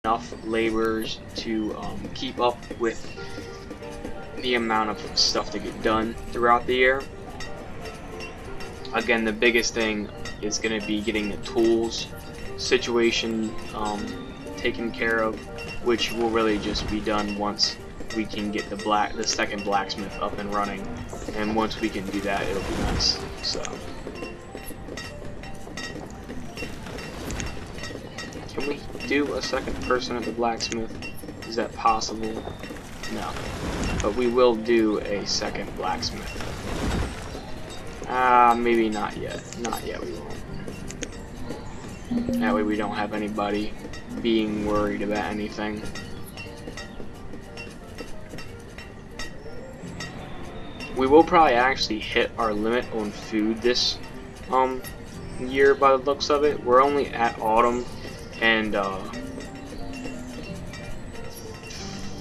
enough laborers to keep up with the amount of stuff to get done throughout the year. Again, the biggest thing is going to be getting the tools situation taken care of, which will really just be done once we can get the second blacksmith up and running, and once we can do that, it'll be nice. So can we do a second person at the blacksmith? Is that possible? No, but we will do a second blacksmith. Maybe not yet. Not yet, we won't. That way we don't have anybody being worried about anything. We will probably actually hit our limit on food this year by the looks of it. We're only at autumn, and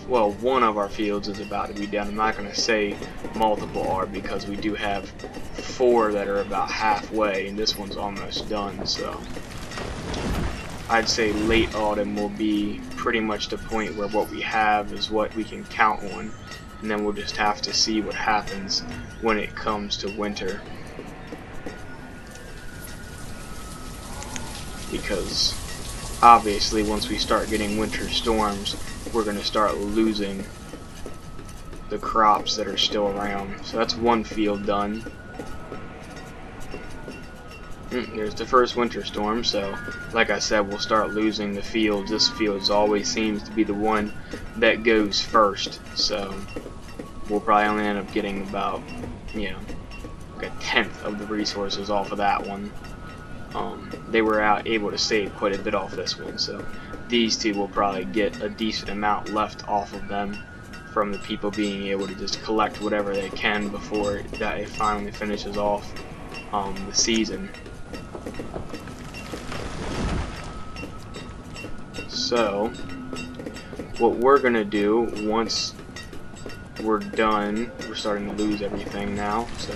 well, one of our fields is about to be done. I'm not going to say multiple are, because we do have 4 that are about halfway, and this one's almost done. So I'd say late autumn will be pretty much the point where what we have is what we can count on, and then we'll just have to see what happens when it comes to winter. Because obviously once we start getting winter storms, we're going to start losing the crops that are still around. So that's one field done. There's the first winter storm, so like I said, we'll start losing the fields. This field always seems to be the one that goes first, so we'll probably only end up getting about, you know, like 1/10 of the resources off of that one. They were able to save quite a bit off this one, so these two will probably get a decent amount left off of them from the people being able to just collect whatever they can before that it finally finishes off the season. So what we're gonna do once we're done, we're starting to lose everything now, so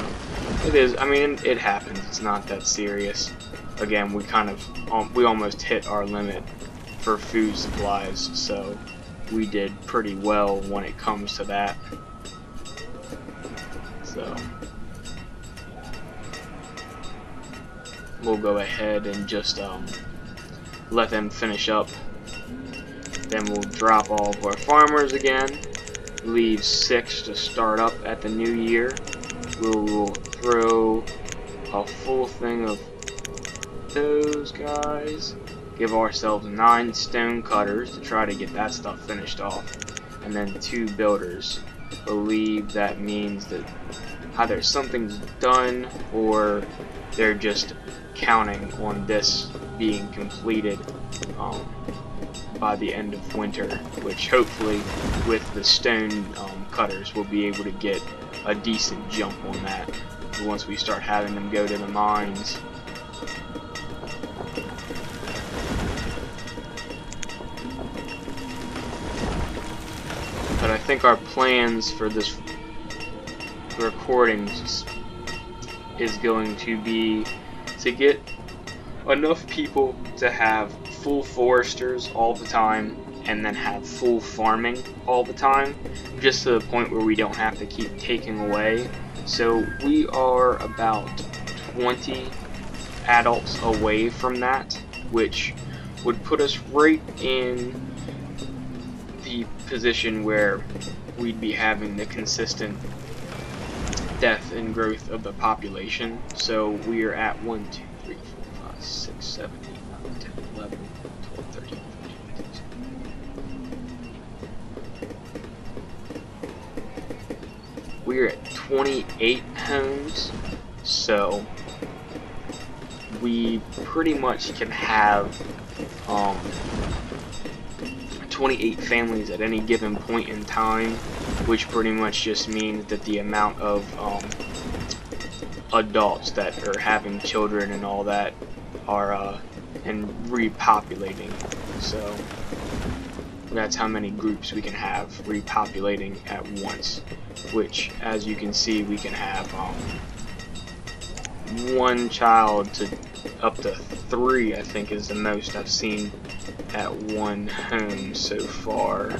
it is, I mean, it happens, it's not that serious. Again, we we almost hit our limit for food supplies, so we did pretty well when it comes to that. So we'll go ahead and just let them finish up. Then we'll drop all of our farmers again, leave 6 to start up at the new year. We'll throw a full thing of those guys, give ourselves 9 stone cutters to try to get that stuff finished off, and then 2 builders. Believe that means that either something's done or they're just counting on this being completed by the end of winter, which hopefully with the stone cutters we'll be able to get a decent jump on that once we start having them go to the mines. But I think our plans for this recording is going to be to get enough people to have full foresters all the time, and then have full farming all the time, just to the point where we don't have to keep taking away. So we are about 20 adults away from that, which would put us right in the position where we'd be having the consistent death and growth of the population. So we are at 1, 2, 3, 4, 5, 6, 7, 8, 9, 10, 11, 12, 13, 14, 15. We're at 28 homes, so we pretty much can have 28 families at any given point in time, which pretty much just means that the amount of adults that are having children and all that are and repopulating. So that's how many groups we can have repopulating at once, which, as you can see, we can have 1 child to up to 3, I think, is the most I've seen at one home so far.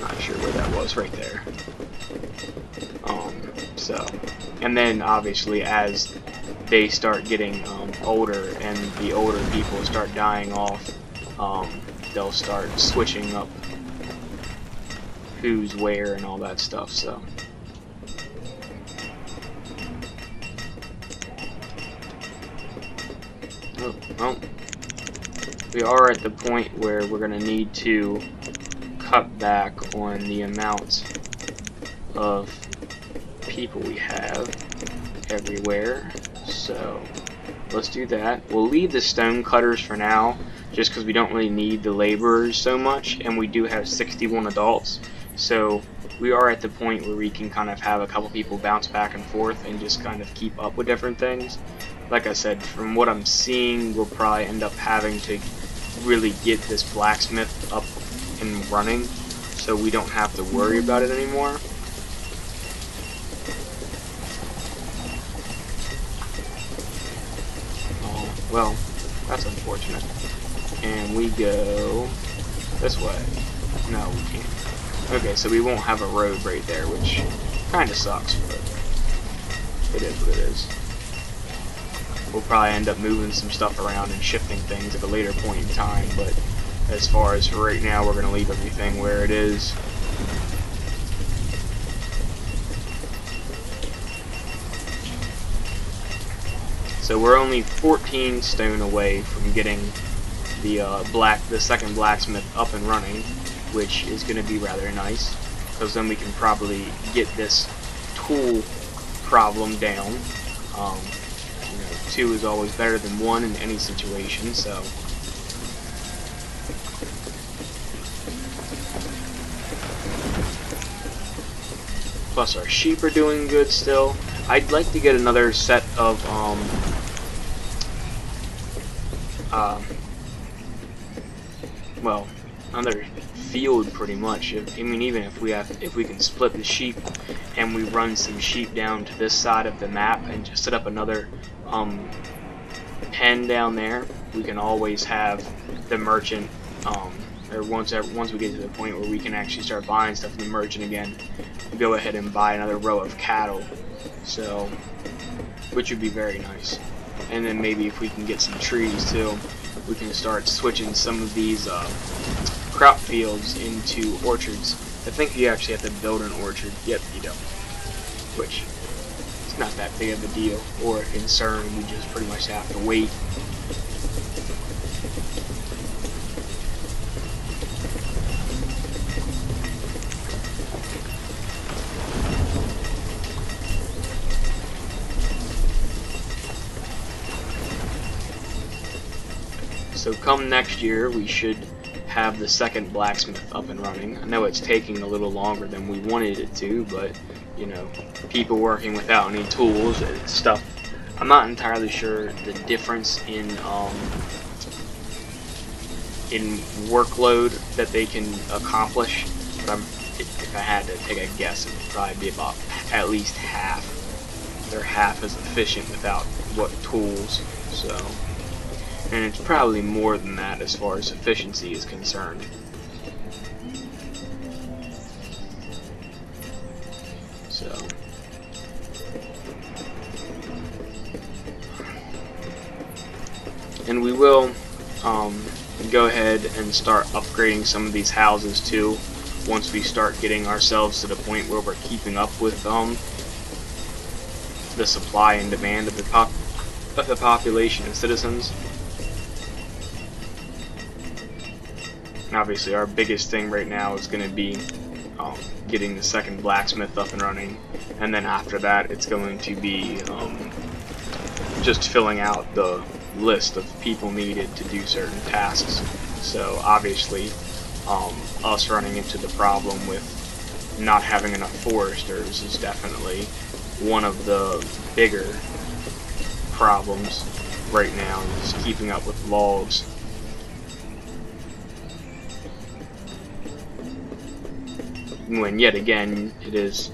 Not sure where that was, right there. So, and then obviously as they start getting older and the older people start dying off, they'll start switching up who's where and all that stuff. So well, we are at the point where we're gonna need to cut back on the amount of people we have everywhere, so let's do that. We'll leave the stone cutters for now, just because we don't really need the laborers so much, and we do have 61 adults, so we are at the point where we can kind of have a couple people bounce back and forth and just kind of keep up with different things. Like I said, from what I'm seeing, we'll probably end up having to really get this blacksmith up and running, so we don't have to worry about it anymore. Well, that's unfortunate. And we go this way. No, we can't. Okay, so we won't have a road right there, which kind of sucks, but it is what it is. We'll probably end up moving some stuff around and shifting things at a later point in time, but as far as for right now, we're going to leave everything where it is. So we're only 14 stone away from getting the second blacksmith up and running, which is going to be rather nice, because then we can probably get this tool problem down. You know, 2 is always better than 1 in any situation, so. Plus our sheep are doing good still. I'd like to get another set of well, another field pretty much. I mean, even if we can split the sheep and we run some sheep down to this side of the map and just set up another pen down there, we can always have the merchant, or once we get to the point where we can actually start buying stuff from the merchant again, go ahead and buy another row of cattle. So, which would be very nice. And then maybe if we can get some trees too, we can start switching some of these crop fields into orchards. I think you actually have to build an orchard. Yep, you don't. Which, it's not that big of a deal or a concern. We just pretty much have to wait. So come next year, we should have the second blacksmith up and running. I know it's taking a little longer than we wanted it to, but, you know, people working without any tools and stuff. I'm not entirely sure the difference in workload that they can accomplish, but if I had to take a guess, it would probably be about at least half. They're half as efficient without what tools, so. And it's probably more than that as far as efficiency is concerned. So. And we will go ahead and start upgrading some of these houses too, once we start getting ourselves to the point where we're keeping up with the supply and demand of the population and citizens. Obviously, our biggest thing right now is going to be getting the second blacksmith up and running, and then after that, it's going to be just filling out the list of people needed to do certain tasks. So obviously, us running into the problem with not having enough foresters is definitely one of the bigger problems right now, is keeping up with logs. When yet again it is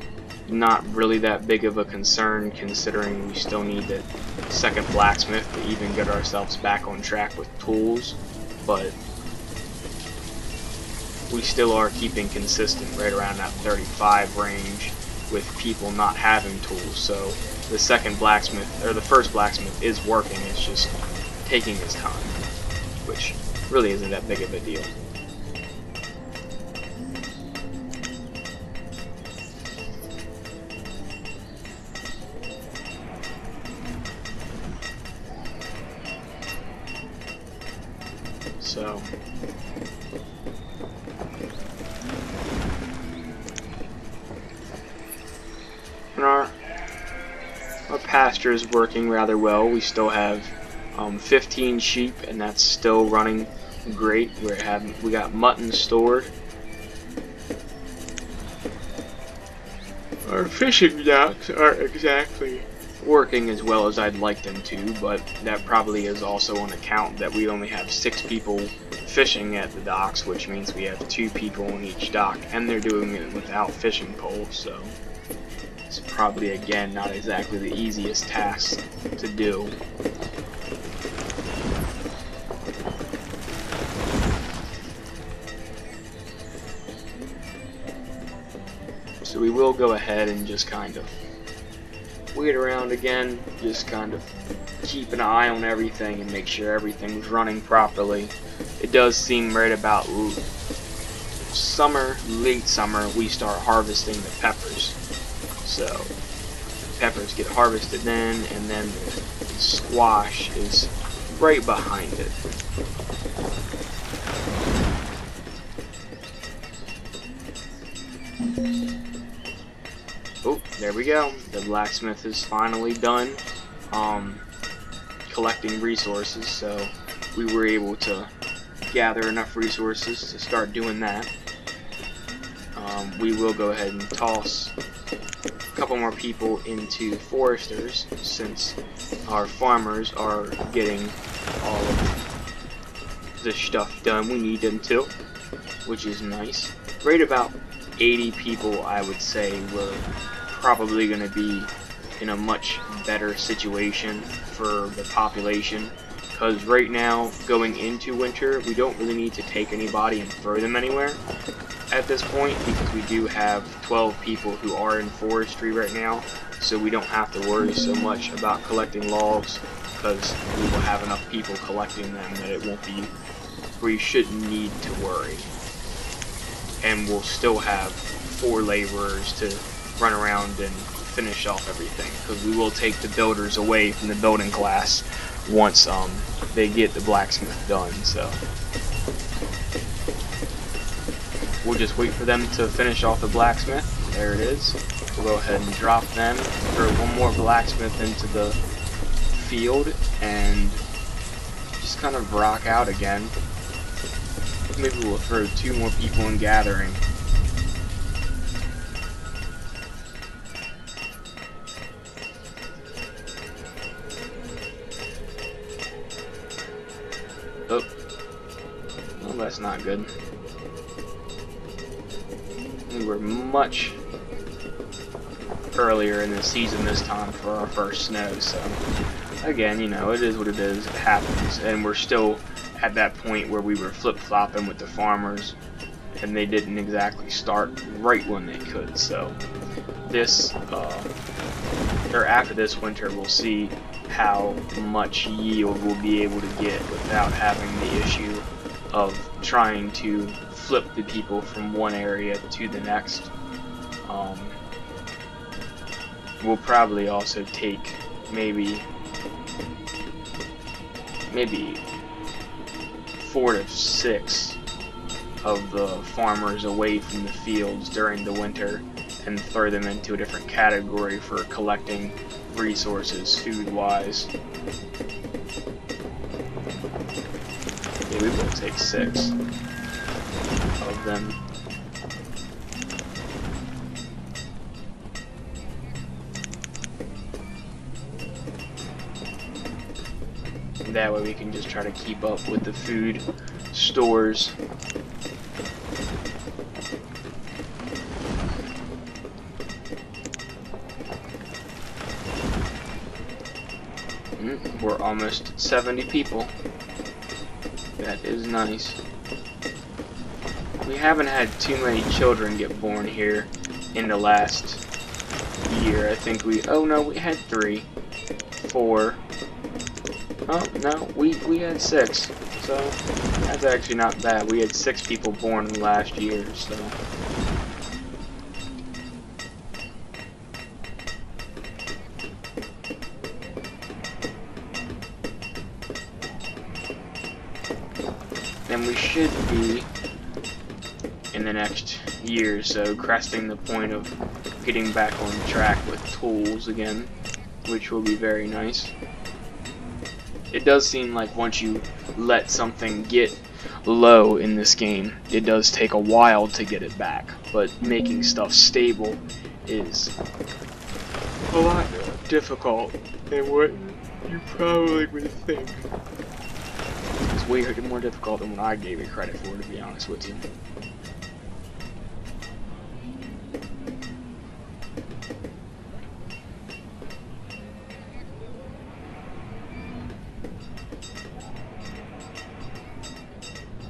not really that big of a concern, considering we still need the second blacksmith to even get ourselves back on track with tools, but we still are keeping consistent right around that 35 range with people not having tools. So the second blacksmith, or the first blacksmith, is working. It's just taking his time, which really isn't that big of a deal. So and our pasture is working rather well. We still have 15 sheep, and that's still running great. We got mutton stored. Our fishing docks aren't exactly working as well as I'd like them to, but that probably is also on account that we only have 6 people fishing at the docks, which means we have 2 people on each dock, and they're doing it without fishing poles, so it's probably, again, not exactly the easiest task to do. So we will go ahead and just kind of wait around again, just kind of keep an eye on everything and make sure everything's running properly. It does seem right about summer, late summer, we start harvesting the peppers. So peppers get harvested then, and then the squash is right behind it. Oh, there we go. The blacksmith is finally done collecting resources, so we were able to gather enough resources to start doing that. We will go ahead and toss a couple more people into foresters, since our farmers are getting all of the stuff done we need them to, which is nice. Right about 80 people, I would say, we're probably going to be in a much better situation for the population, because right now, going into winter, we don't really need to take anybody and throw them anywhere at this point, because we do have 12 people who are in forestry right now, so we don't have to worry so much about collecting logs, because we will have enough people collecting them that it won't be, we shouldn't need to worry. And we'll still have 4 laborers to run around and finish off everything, because we will take the builders away from the building class once they get the blacksmith done. So we'll just wait for them to finish off the blacksmith. There it is. We'll go ahead and drop them, throw one more blacksmith into the field, and just kind of rock out again. Maybe we'll throw 2 more people in gathering. Oh, well, that's not good. We were much earlier in the season this time for our first snow, so again, you know, it is what it is, it happens, and we're still at that point where we were flip-flopping with the farmers, and they didn't exactly start right when they could. So this, or after this winter, we'll see how much yield we'll be able to get without having the issue of trying to flip the people from one area to the next. We'll probably also take maybe 4 to 6 of the farmers away from the fields during the winter and throw them into a different category for collecting resources food-wise. Yeah, we will take 6 of them. That way we can just try to keep up with the food stores. we're almost at 70 people. That is nice. We haven't had too many children get born here in the last year. I think oh no, we had 3, 4. Oh no, we had 6. So that's actually not bad. We had 6 people born in the last year, so. And we should be, in the next year or so, cresting the point of getting back on track with tools again, which will be very nice. It does seem like once you let something get low in this game, it does take a while to get it back, but making stuff stable is a lot difficult than what you probably would think. It's way more difficult than what I gave it credit for, to be honest with you.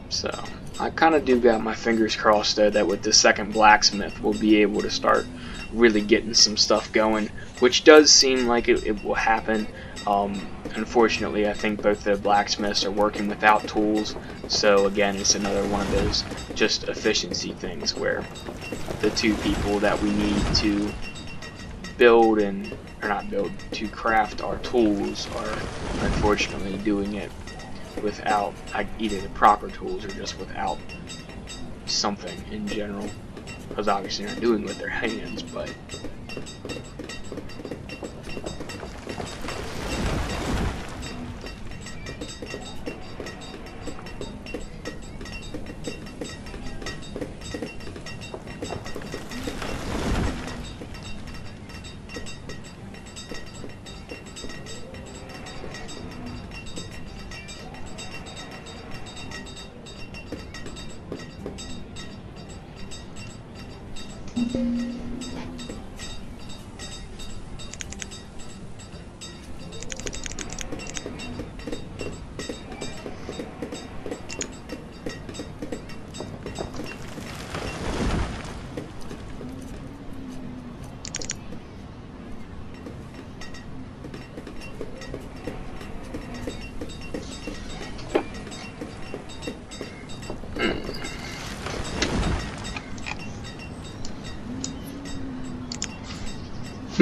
So, I kind of do got my fingers crossed though that with the second blacksmith we'll be able to start really getting some stuff going, which does seem like it will happen. Unfortunately, I think both the blacksmiths are working without tools, so again, it's another one of those just efficiency things where the 2 people that we need to build to craft our tools are unfortunately doing it without either the proper tools or just without something in general, because obviously they're doing it with their hands, but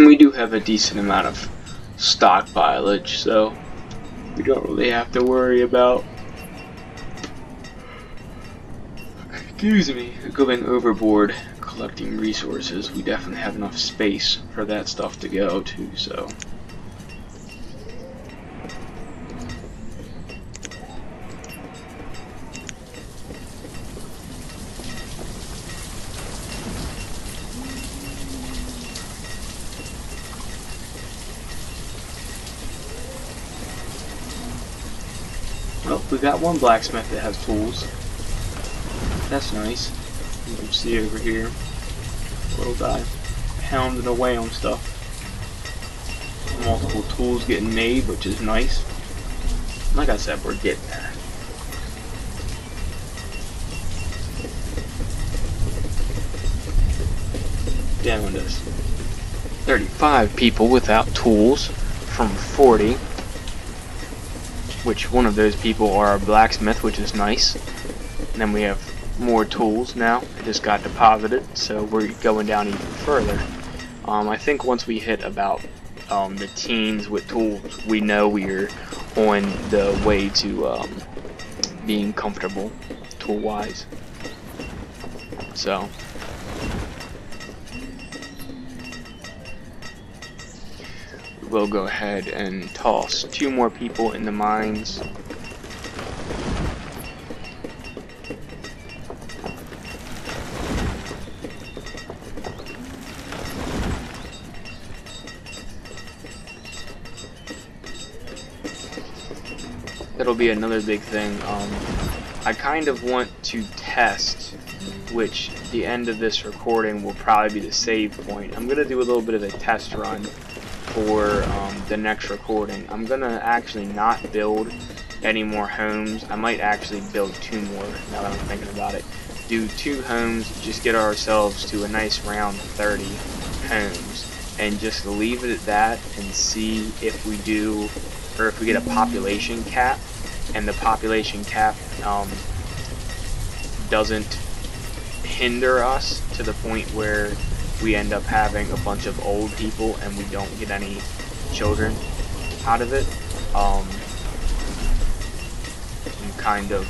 we do have a decent amount of stockpilage, so we don't really have to worry about, excuse me, going overboard collecting resources. We definitely have enough space for that stuff to go to, so. Well, we got one blacksmith that has tools. That's nice. You can see over here, little guy pounding away on stuff. Multiple tools getting made, which is nice. Like I said, we're getting there. Down to 35 people without tools from 40. Which one of those people are a blacksmith, which is nice. And then we have more tools now. It just got deposited, so we're going down even further. I think once we hit about the teens with tools, we know we're on the way to being comfortable tool-wise. So. We'll go ahead and toss 2 more people in the mines. That'll be another big thing. I kind of want to test, which the end of this recording will probably be the save point. I'm going to do a little bit of a test run for the next recording, I'm gonna actually not build any more homes. I might actually build 2 more now that I'm thinking about it. Do 2 homes, just get ourselves to a nice round 30 homes, and just leave it at that and see if we do, or if we get a population cap, and the population cap doesn't hinder us to the point where we end up having a bunch of old people and we don't get any children out of it. I'm kind of,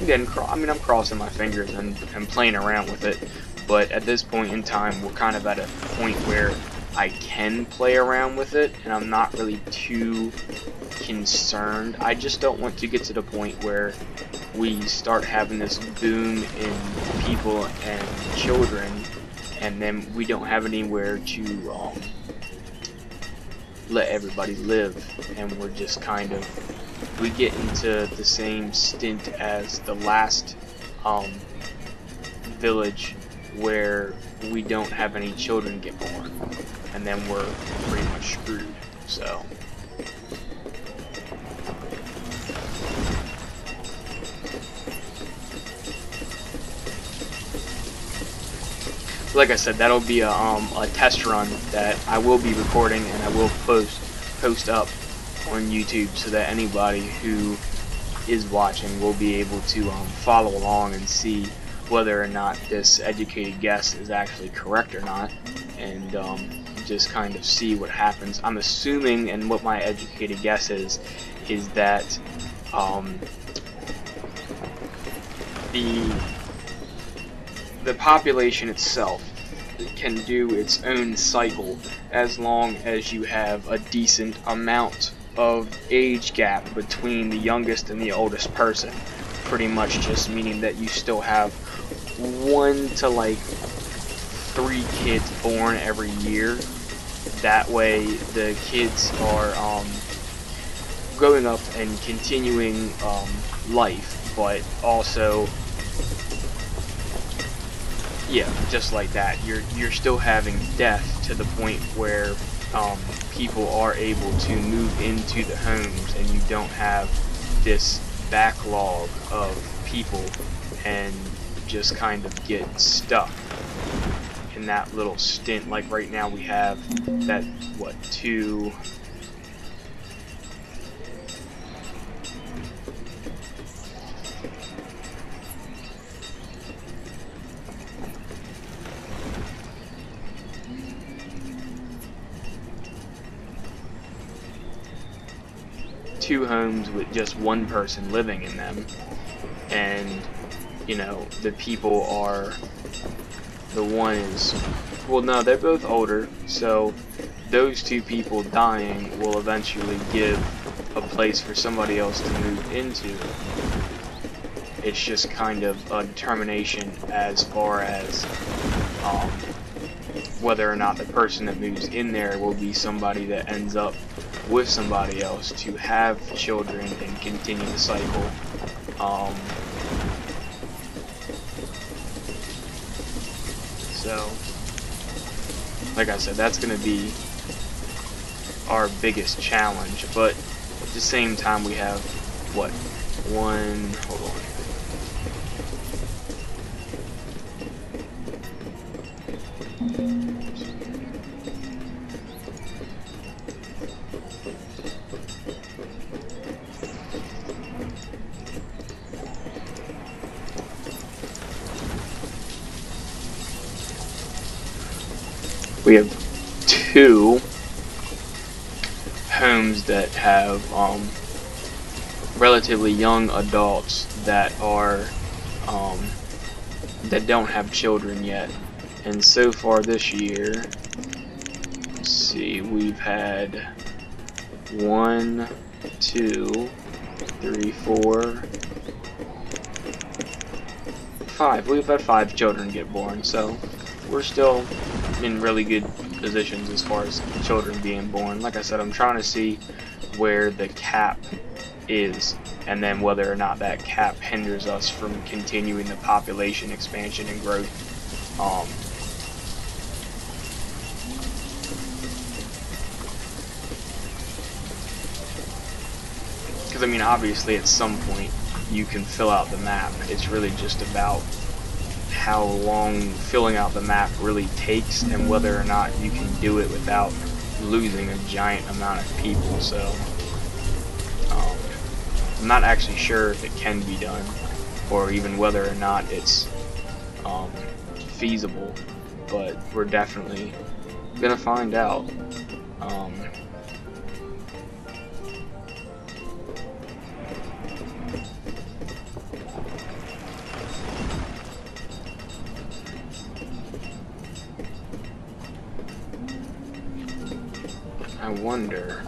again, I'm crossing my fingers and playing around with it, but at this point in time, we're kind of at a point where I can play around with it, and I'm not really too concerned. I just don't want to get to the point where we start having this boom in people and children, and then we don't have anywhere to let everybody live, and we're just kind of, we get into the same stint as the last village where we don't have any children get born, and then we're pretty much screwed. So like I said, that'll be a test run that I will be recording, and I will post up on YouTube so that anybody who is watching will be able to follow along and see whether or not this educated guess is actually correct or not, and just kind of see what happens. I'm assuming, and what my educated guess is that the population itself can do its own cycle as long as you have a decent amount of age gap between the youngest and the oldest person. Pretty much just meaning that you still have 1 to like 3 kids born every year. That way the kids are growing up and continuing life, but also, yeah, just like that, you're still having death to the point where people are able to move into the homes, and you don't have this backlog of people and just kind of get stuck in that little stint. Like right now we have that, what, 2 homes with just 1 person living in them, and you know, the people are, the one is, well, no, they're both older, so those 2 people dying will eventually give a place for somebody else to move into. It's just kind of a determination as far as whether or not the person that moves in there will be somebody that ends up with somebody else to have children and continue the cycle. So, like I said, that's going to be our biggest challenge, but at the same time we have, what, hold on. We have 2 homes that have relatively young adults that are that don't have children yet, and so far this year, let's see, we've had 1, 2, 3, 4, 5. We've had 5 children get born, so we're still in really good positions as far as children being born. Like I said, I'm trying to see where the cap is, and then whether or not that cap hinders us from continuing the population expansion and growth. because I mean, obviously at some point you can fill out the map. It's really just about how long filling out the map really takes and whether or not you can do it without losing a giant amount of people. So I'm not actually sure if it can be done or even whether or not it's feasible, but we're definitely gonna find out. I wonder.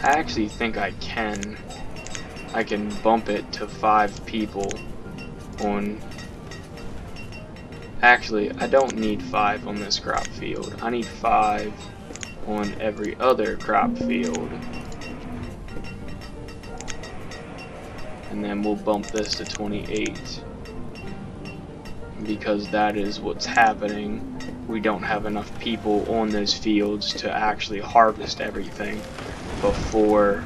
I actually think I can bump it to 5 people on. Actually, I don't need 5 on this crop field. I need 5 on every other crop field. And then we'll bump this to 28. Because that is what's happening. We don't have enough people on those fields to actually harvest everything before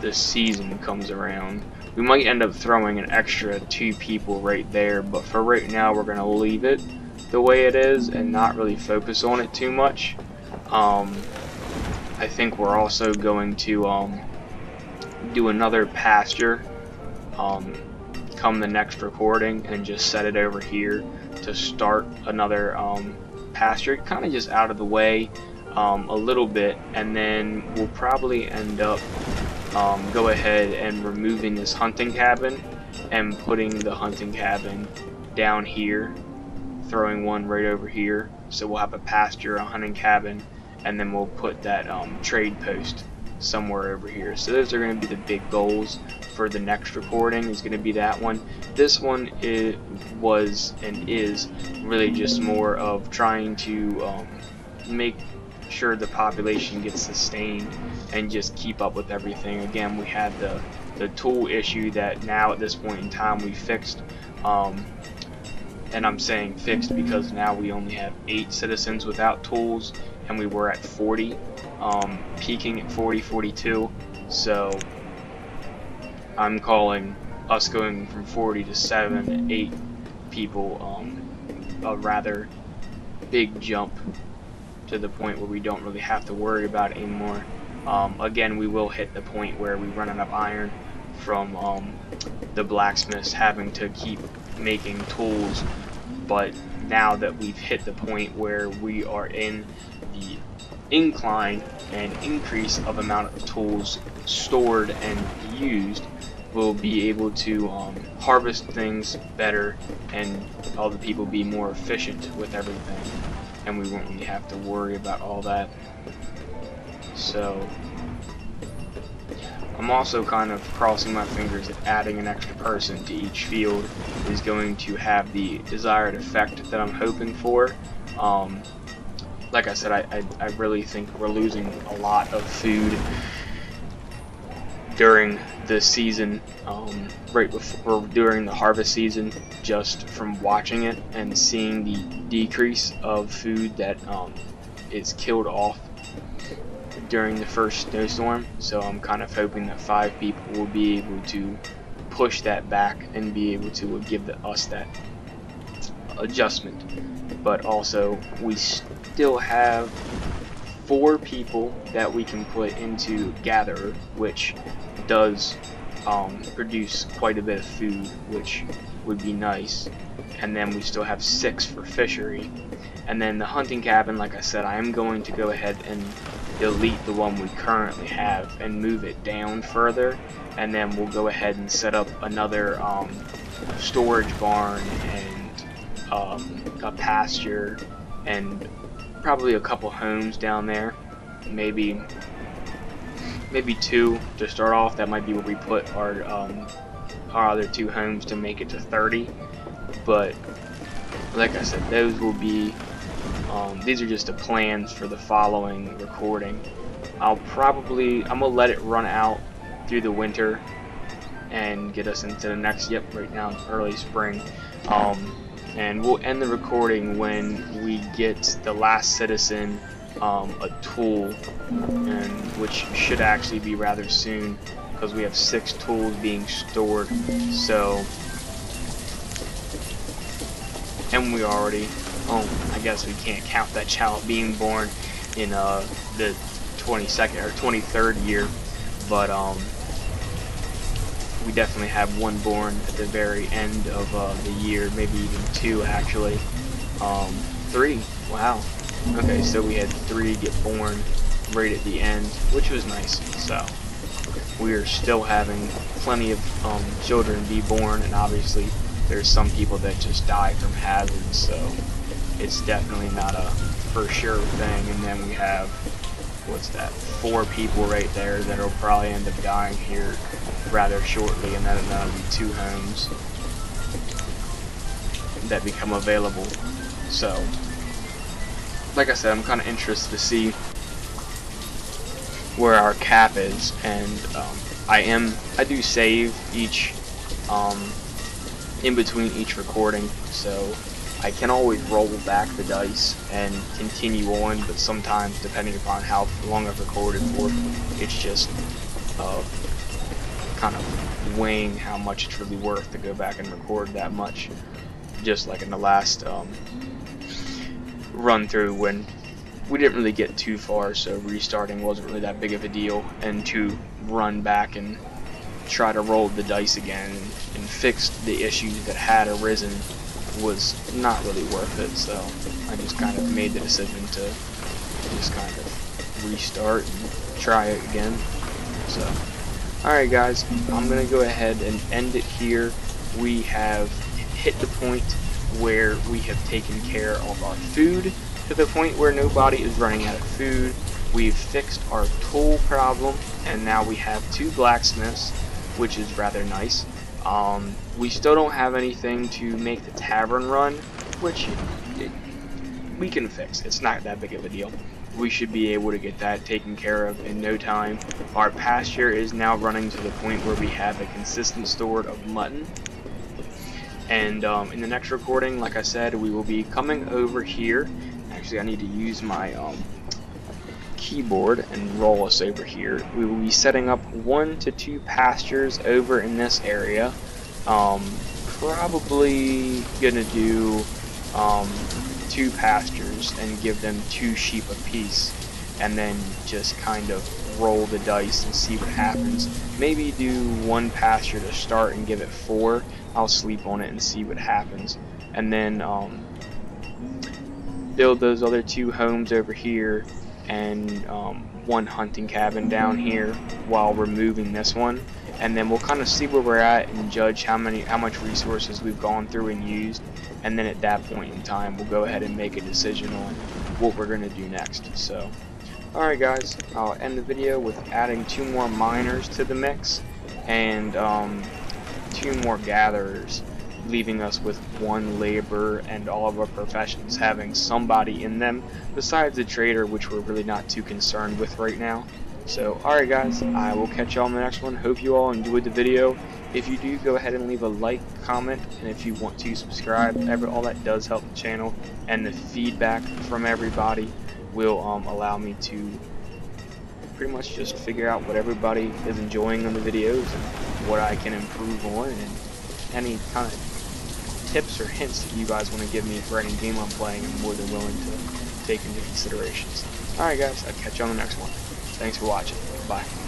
the season comes around. We might end up throwing an extra 2 people right there, but for right now we're going to leave it the way it is and not really focus on it too much. I think we're also going to do another pasture come the next recording and just set it over here to start another pasture, kind of just out of the way a little bit, and then we'll probably end up go ahead and removing this hunting cabin and putting the hunting cabin down here, throwing one right over here, so we'll have a pasture, a hunting cabin, and then we'll put that trade post somewhere over here. So those are going to be the big goals for the next recording. Is going to be that one. This one was and is really just more of trying to make sure the population gets sustained and just keep up with everything. Again, we had the tool issue that now at this point in time we fixed, and I'm saying fixed because now we only have 8 citizens without tools, and we were at 40, peaking at 42. So I'm calling us going from 40 to 7, 8 people a rather big jump, to the point where we don't really have to worry about it anymore. Again, we will hit the point where we run out of iron from the blacksmiths having to keep making tools, but now that we've hit the point where we are in the incline and increase of amount of tools stored and used, we'll be able to harvest things better and all the people be more efficient with everything, and we won't really have to worry about all that. So I'm also kind of crossing my fingers that adding an extra person to each field is going to have the desired effect that I'm hoping for. Like I said, I really think we're losing a lot of food during the season, right before during the harvest season, just from watching it and seeing the decrease of food that is killed off during the first snowstorm. So I'm kind of hoping that 5 people will be able to push that back and be able to give us that adjustment. But also we still have 4 people that we can put into gatherer, which does produce quite a bit of food, which would be nice. And then we still have 6 for fishery. And then the hunting cabin, like I said, I am going to go ahead and delete the one we currently have and move it down further, and then we'll go ahead and set up another storage barn and a pasture and probably a couple homes down there, maybe 2 to start off. That might be where we put our other 2 homes to make it to 30. But like I said, those will be these are just the plans for the following recording. I'm gonna let it run out through the winter and get us into the next, right now it's early spring, and we'll end the recording when we get the last citizen a tool, and which should actually be rather soon, because we have 6 tools being stored. So, and we already, I guess we can't count that child being born in the 22nd or 23rd year, but we definitely have 1 born at the very end of the year, maybe even 2 actually. 3, wow. Okay, so we had 3 get born right at the end, which was nice. So we are still having plenty of children be born, and obviously there's some people that just die from hazards, so it's definitely not a for sure thing. And then we have, what's that, 4 people right there that'll probably end up dying here rather shortly, and then that'll be 2 homes that become available. So, like I said, I'm kind of interested to see where our cap is, and I do save each in between each recording, so I can always roll back the dice and continue on, but sometimes, depending upon how long I've recorded for, it's just kind of weighing how much it's really worth to go back and record that much. Just like in the last run through, when we didn't really get too far, so restarting wasn't really that big of a deal, and to run back and try to roll the dice again and fix the issues that had arisen was not really worth it. So I just kind of made the decision to just kind of restart and try it again. So alright guys, I'm gonna go ahead and end it here. We have hit the point where we have taken care of our food to the point where nobody is running out of food. We've fixed our tool problem, and now we have 2 blacksmiths, which is rather nice. We still don't have anything to make the tavern run, which we can fix. It's not that big of a deal. We should be able to get that taken care of in no time. Our pasture is now running to the point where we have a consistent store of mutton. And in the next recording, like I said, we will be coming over here. Actually, I need to use my keyboard and roll us over here. We will be setting up 1 to 2 pastures over in this area. Probably gonna do 2 pastures and give them 2 sheep apiece, and then just kind of roll the dice and see what happens. Maybe do 1 pasture to start and give it 4. I'll sleep on it and see what happens, and then build those other 2 homes over here, and 1 hunting cabin down here while removing this one, and then we'll kind of see where we're at and judge how much resources we've gone through and used, and then at that point in time we'll go ahead and make a decision on what we're going to do next. So alright guys, I'll end the video with adding 2 more miners to the mix, and 2 more gatherers, leaving us with 1 laborer, and all of our professions having somebody in them besides the trader, which we're really not too concerned with right now. So alright guys, I will catch y'all in the next one. Hope you all enjoyed the video. If you do, go ahead and leave a like, comment, and if you want to subscribe. All that does help the channel, and the feedback from everybody will allow me to pretty much just figure out what everybody is enjoying on the videos and what I can improve on, and any kind of tips or hints that you guys want to give me for any game I'm playing. I'm more than willing to take into considerations. Alright guys, I'll catch you on the next one. Thanks for watching. Bye.